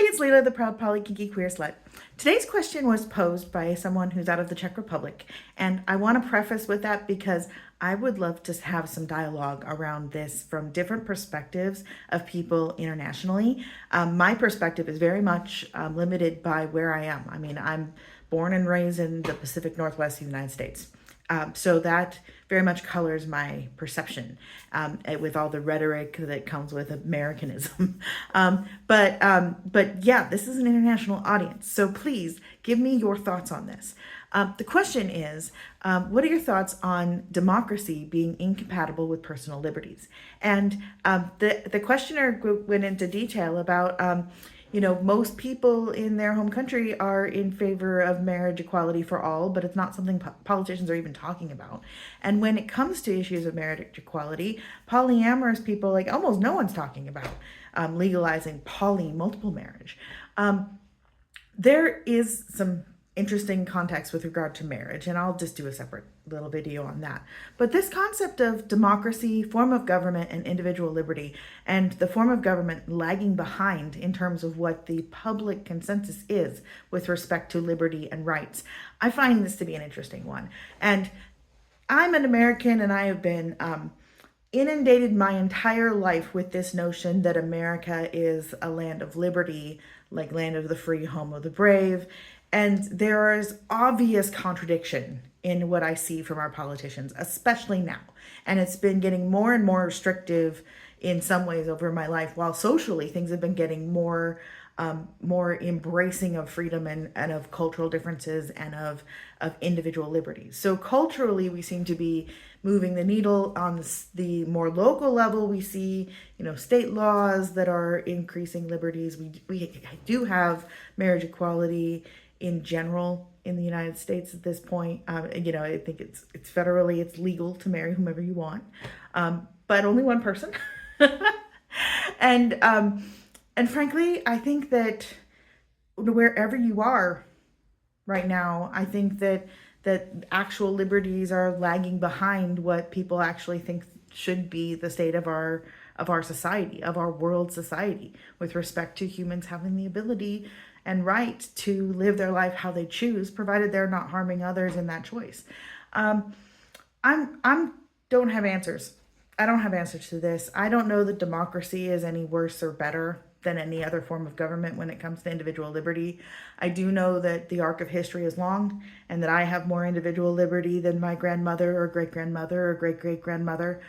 Hi, it's Leila, the proud polykinky queer slut. Today's question was posed by someone who's out of the Czech Republic, and I want to preface with that because I would love to have some dialogue around this from different perspectives of people internationally. My perspective is very much limited by where I am. I mean, I'm born and raised in the Pacific Northwest of the United States. So that very much colors my perception with all the rhetoric that comes with Americanism. But yeah, this is an international audience. So please give me your thoughts on this. The question is, what are your thoughts on democracy being incompatible with personal liberties? And the questioner went into detail about most people in their home country are in favor of marriage equality for all, but it's not something politicians are even talking about. And when it comes to issues of marriage equality, polyamorous people, like almost no one's talking about legalizing multiple marriage. There is some interesting context with regard to marriage, and I'll just do a separate little video on that. But this concept of democracy, form of government, and individual liberty, and the form of government lagging behind in terms of what the public consensus is with respect to liberty and rights, I find this to be an interesting one. And I'm an American, and I have been inundated my entire life with this notion that America is a land of liberty, like land of the free, home of the brave. And there is obvious contradiction in what I see from our politicians, especially now. And it's been getting more and more restrictive in some ways over my life, while socially things have been getting more embracing of freedom and of cultural differences and of individual liberties. So culturally, we seem to be moving the needle. On the more local level, we see, state laws that are increasing liberties. We do have marriage equality in general in the United States at this point. I think it's federally, it's legal to marry whomever you want, but only one person. And frankly, I think that wherever you are right now, I think that actual liberties are lagging behind what people actually think should be the state of our society, of our world society, with respect to humans having the ability and right to live their life how they choose, provided they're not harming others in that choice. Don't have answers. I don't have answers to this. I don't know that democracy is any worse or better than any other form of government when it comes to individual liberty. I do know that the arc of history is long, and that I have more individual liberty than my grandmother or great-grandmother or great-great-grandmother.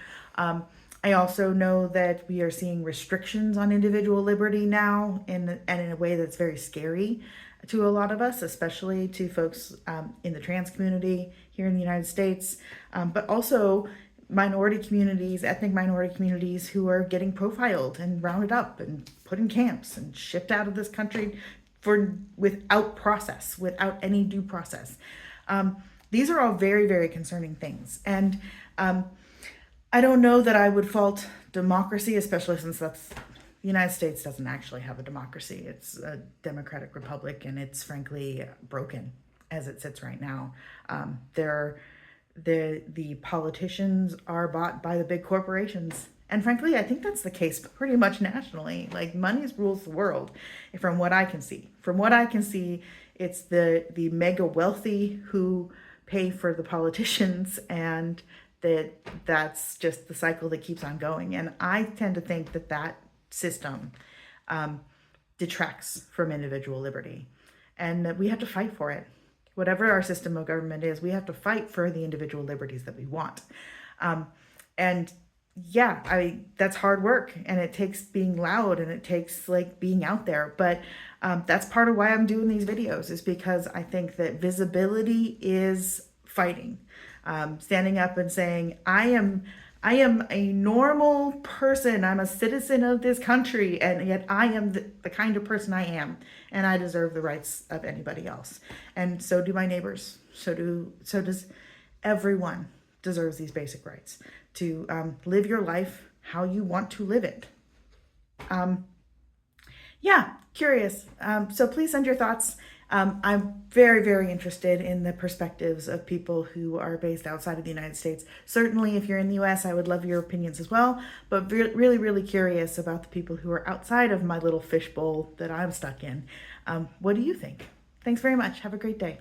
I also know that we are seeing restrictions on individual liberty now, and in a way that's very scary to a lot of us, especially to folks in the trans community here in the United States, but also minority communities, ethnic minority communities who are getting profiled and rounded up and put in camps and shipped out of this country without any due process. These are all very, very concerning things. And I don't know that I would fault democracy, especially since the United States doesn't actually have a democracy. It's a democratic republic, and it's frankly broken as it sits right now. The politicians are bought by the big corporations. And frankly, I think that's the case pretty much nationally. Like, money rules the world, from what I can see. From what I can see, it's the mega wealthy who pay for the politicians, and that's just the cycle that keeps on going. And I tend to think that system detracts from individual liberty, and that we have to fight for it. Whatever our system of government is, we have to fight for the individual liberties that we want. And yeah, that's hard work, and it takes being loud, and it takes being out there. But that's part of why I'm doing these videos, is because I think that visibility is fighting. Standing up and saying, I am a normal person. I'm a citizen of this country, and yet I am the kind of person I am, and I deserve the rights of anybody else. And so do my neighbors. So does everyone deserves these basic rights to live your life how you want to live it. Yeah, curious. So please send your thoughts. I'm very, very interested in the perspectives of people who are based outside of the United States. Certainly, if you're in the US, I would love your opinions as well, but really, really curious about the people who are outside of my little fishbowl that I'm stuck in. What do you think? Thanks very much. Have a great day.